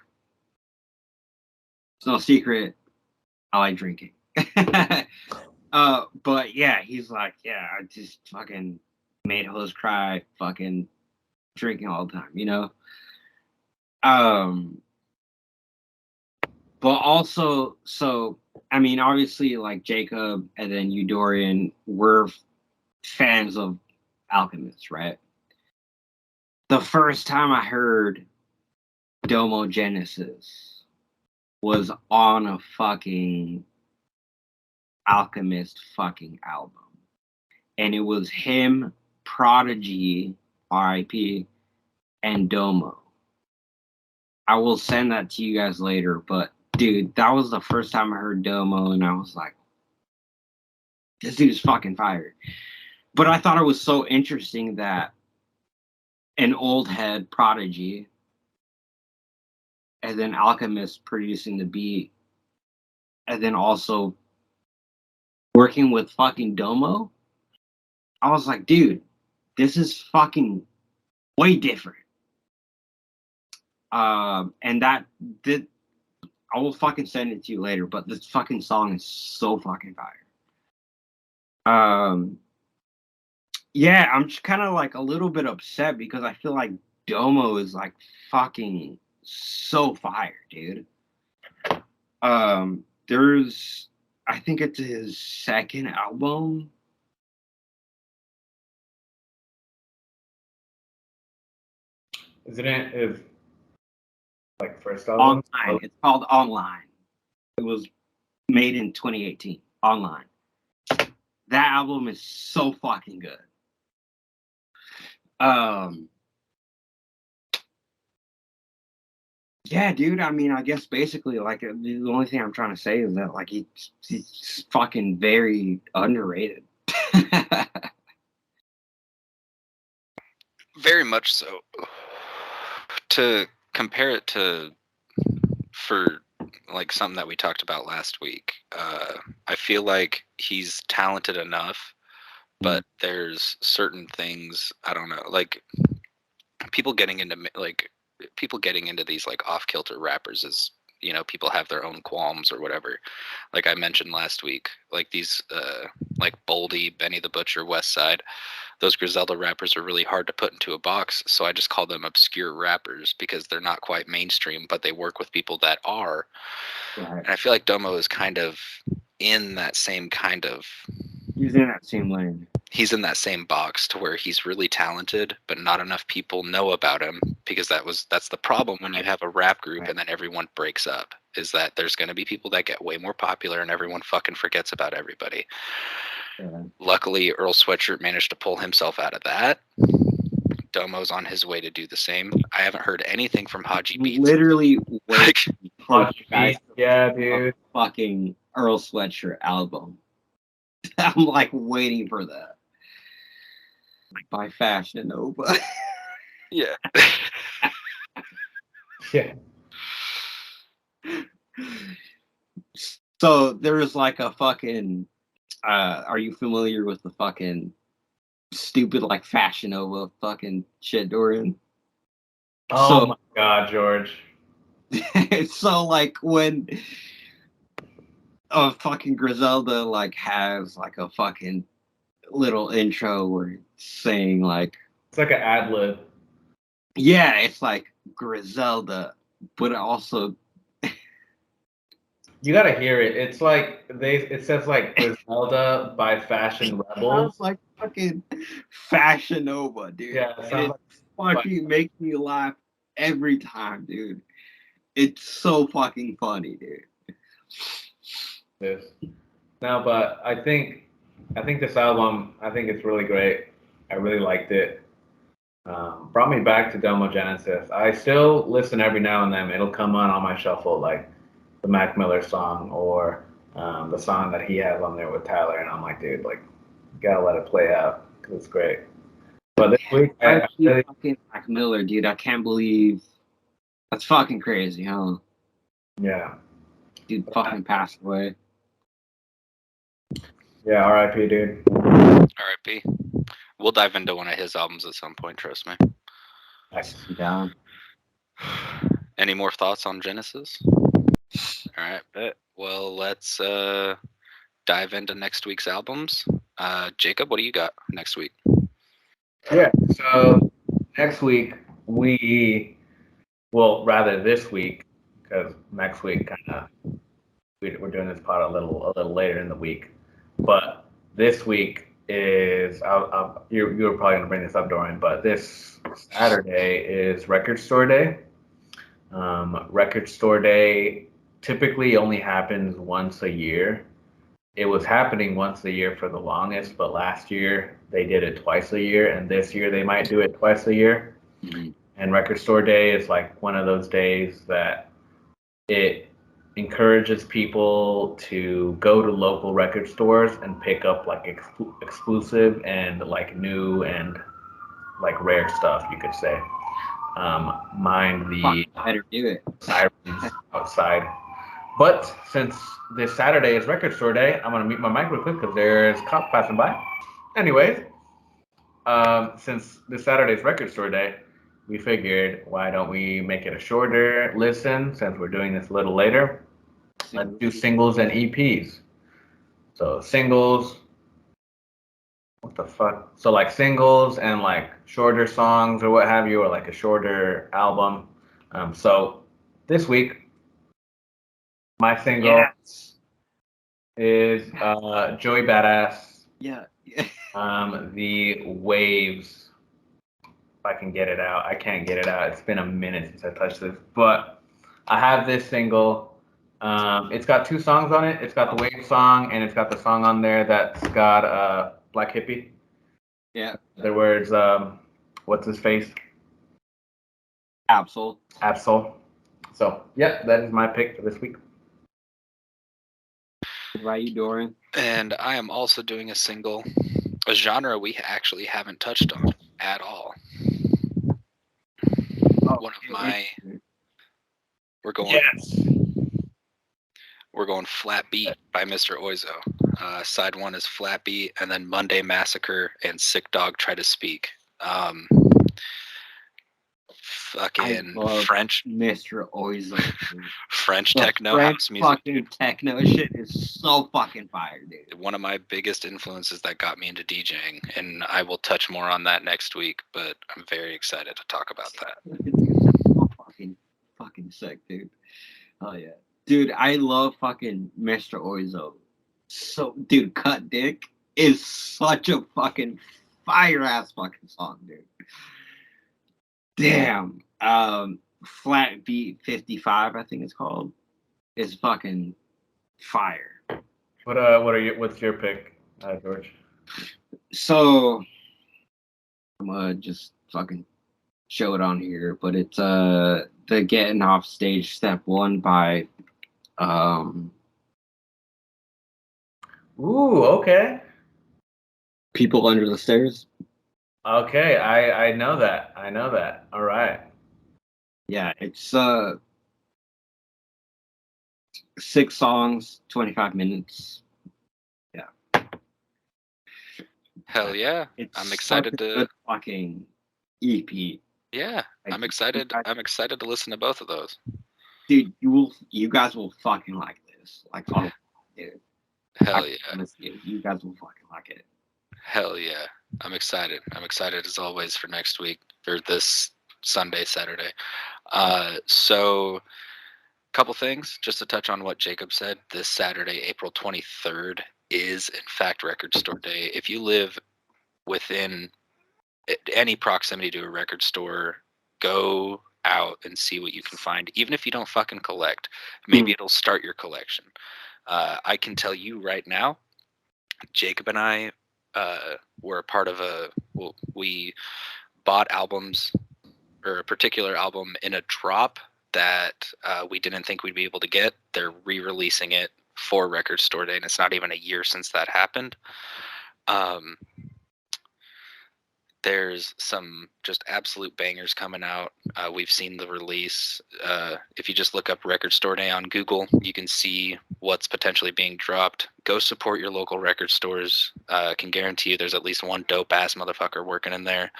it's no secret, I like drinking. But yeah, he's like, yeah, I just fucking made hoes cry, fucking drinking all the time, But also, so I mean, obviously, like Jacob and then you, Dorian, were fans of Alchemist, right? The first time I heard Domo Genesis was on a fucking Alchemist fucking album. And it was him, Prodigy, R.I.P., and Domo. I will send that to you guys later, but dude, that was the first time I heard Domo, and I was like, this dude's fucking fire. But I thought it was so interesting that an old head, Prodigy, and then Alchemist producing the beat, and then also working with fucking Domo. I was like, dude, this is fucking way different. And that did, I will fucking send it to you later, but this fucking song is so fucking fire. Yeah, I'm just kind of like a little bit upset because I feel like Domo is like fucking so fire, dude. I think it's his second album.
Isn't it his like first album?
Online. It's called Online. It was made in 2018. Online. That album is so fucking good. Yeah, dude. I mean, I guess basically, like, the only thing I'm trying to say is that, like, he's fucking very underrated.
Very much so. To compare it to, for like something that we talked about last week, I feel like he's talented enough, but there's certain things, I don't know, like people getting into these like off-kilter rappers is, you know, people have their own qualms or whatever. Like I mentioned last week, like these like Boldy, Benny the Butcher, West Side, those Griselda rappers are really hard to put into a box, so I just call them obscure rappers because they're not quite mainstream, but they work with people that are.
Right.
And I feel like Domo is kind of in that same kind of,
He's in that same lane.
he's in that same box to where he's really talented, but not enough people know about him, because that's the problem when you have a rap group and then everyone breaks up, is that there's going to be people that get way more popular and everyone fucking forgets about everybody.
Yeah.
Luckily, Earl Sweatshirt managed to pull himself out of that. Domo's on his way to do the same. I haven't heard anything from Haji Beats.
Literally
Like,
for you guys to
Yeah,
put
dude.
a fucking Earl Sweatshirt album. I'm like waiting for that. Like by Fashion Nova.
yeah.
Yeah.
So there was like a fucking are you familiar with the fucking stupid like Fashion Nova fucking shit, Dorian?
Oh my God, George.
So like when a fucking Griselda like has like a fucking little intro where it's saying like,
It's like an ad lib.
yeah, it's like Griselda, but also
You gotta hear it. It's like it says like Griselda by Fashion Rebels.
sounds like fucking Fashion Nova, dude.
Yeah, it
And
sounds
it fucking makes me laugh every time, dude. It's so fucking funny, dude.
this. No, but I think this album, I think it's really great. I really liked it. Brought me back to Domo Genesis. I still listen every now and then. It'll come on my shuffle, like the Mac Miller song or the song that he has on there with Tyler, and I'm like, dude, like, gotta let it play out because it's great. But this week, I really,
Fucking Mac Miller, dude. I can't believe that's fucking crazy, huh?
yeah,
Dude fucking passed away.
yeah, R.I.P. dude.
R.I.P. We'll dive into one of his albums at some point, trust me.
Nice.
Down.
Any more thoughts on Genesis? All right, bet. Well, let's dive into next week's albums. Jacob, what do you got next week?
Yeah. So next week rather this week, because next week kind of we're doing this part a little later in the week, but this week is you're probably gonna bring this up, Dorian, but this Saturday is Record Store Day. Record Store Day typically only happens once a year. It was happening once a year for the longest, but last year they did it twice a year, and this year they might do it twice a year.
Mm-hmm.
And Record Store Day is like one of those days that it encourages people to go to local record stores and pick up like exclusive and like new and like rare stuff, you could say. Mind the
Better do it.
sirens outside. But since this Saturday is Record Store Day, I'm gonna mute my mic real quick because there's cops passing by. Anyways, since this Saturday is Record Store Day, we figured, why don't we make it a shorter listen since we're doing this a little later? Let's do singles and EPs. So singles, what the fuck? So like singles and like shorter songs or what have you, or like a shorter album. So this week, my single is Joey Badass.
Yeah.
The Waves. If I can get it out. I can't get it out. It's been a minute since I touched this. But I have this single. It's got 2 songs on it. It's got the Wave song, and it's got the song on there that's got Black Hippie.
Yeah.
In other words, what's his face?
Absol.
So, yeah, that is my pick for this week.
What about you, Dorian?
And I am also doing a single, a genre we actually haven't touched on at all. One of my we're going Flat Beat by Mr. Oizo. Side 1 is Flat Beat, and then Monday Massacre and Sick Dog Try to Speak. Fucking French
Mr. Oizo.
French techno
French
house music.
Fucking techno shit is so fucking fire, dude.
One of my biggest influences that got me into DJing, and I will touch more on that next week, but I'm very excited to talk about that.
So fucking sick, dude. Oh yeah. Dude, I love fucking Mr. Oizo. So, dude, Cut Dick is such a fucking fire ass fucking song, dude. Damn. Flat Beat 55, I think it's called, is fucking fire.
What's your pick, George?
So I'm gonna just fucking show it on here, but it's the Getting Off Stage Step 1 by
Ooh, okay.
People Under the Stairs.
Okay, I know that. All right.
Yeah, it's 6 songs, 25 minutes. Yeah.
Hell yeah.
It's
I'm excited
such a
to
good fucking EP.
Yeah, I'm excited. I'm excited to listen to both of those.
Dude, you guys will fucking like this. Like, oh, dude.
Hell yeah.
You guys will fucking like it.
Hell yeah. I'm excited. I'm excited as always for next week, for this Sunday, Saturday. So couple things just to touch on what Jacob said. This Saturday, April 23rd, is in fact Record Store Day. If you live within any proximity to a record store, go out and see what you can find. Even if you don't fucking collect, maybe it'll start your collection. I can tell you right now, Jacob and I were a part of we bought albums, or a particular album, in a drop that we didn't think we'd be able to get. They're re-releasing it for Record Store Day, and it's not even a year since that happened. There's some just absolute bangers coming out. We've seen the release. If you just look up Record Store Day on Google, you can see what's potentially being dropped. Go support your local record stores. I can guarantee you there's at least one dope-ass motherfucker working in there.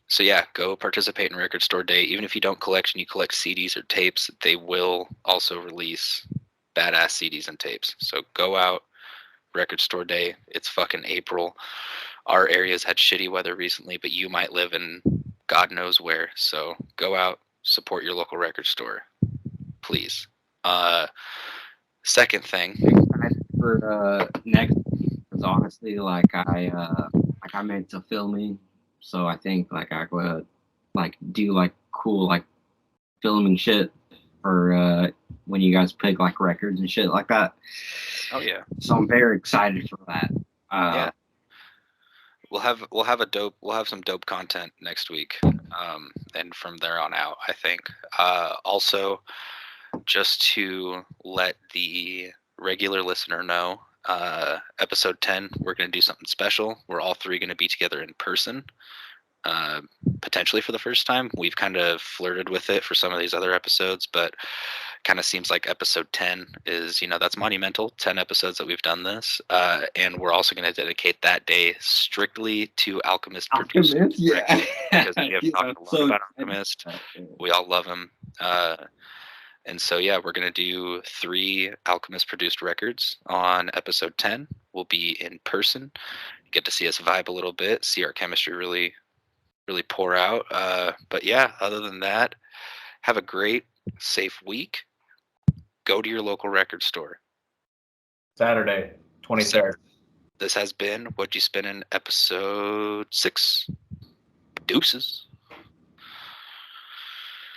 So yeah, go participate in Record Store Day. Even if you don't collect and you collect CDs or tapes, they will also release badass CDs and tapes. So go out, Record Store Day. It's fucking April. Our area's had shitty weather recently, but you might live in God knows where. So go out, support your local record store, please. Second thing
for next is honestly like I'm into filming, so I think like I would like do like cool like filming shit for when you guys pick like records and shit like that.
Oh yeah.
So I'm very excited for that.
Yeah. We'll have some dope content next week, and from there on out, I think. Also, just to let the regular listener know, episode 10, we're going to do something special. We're all three going to be together in person, potentially for the first time. We've kind of flirted with it for some of these other episodes, but kind of seems like episode 10 is, that's monumental. 10 episodes that we've done this, and we're also going to dedicate that day strictly to Alchemist producers.
Yeah.
Because we have talked a lot about Alchemist. We all love him. And so, yeah, we're going to do 3 Alchemist produced records on episode 10. We'll be in person, get to see us vibe a little bit, see our chemistry really, really pour out. But yeah, other than that, have a great, safe week. Go to your local record store.
Saturday, 23rd.
This has been Whatchu Spinnin' episode 6. Deuces.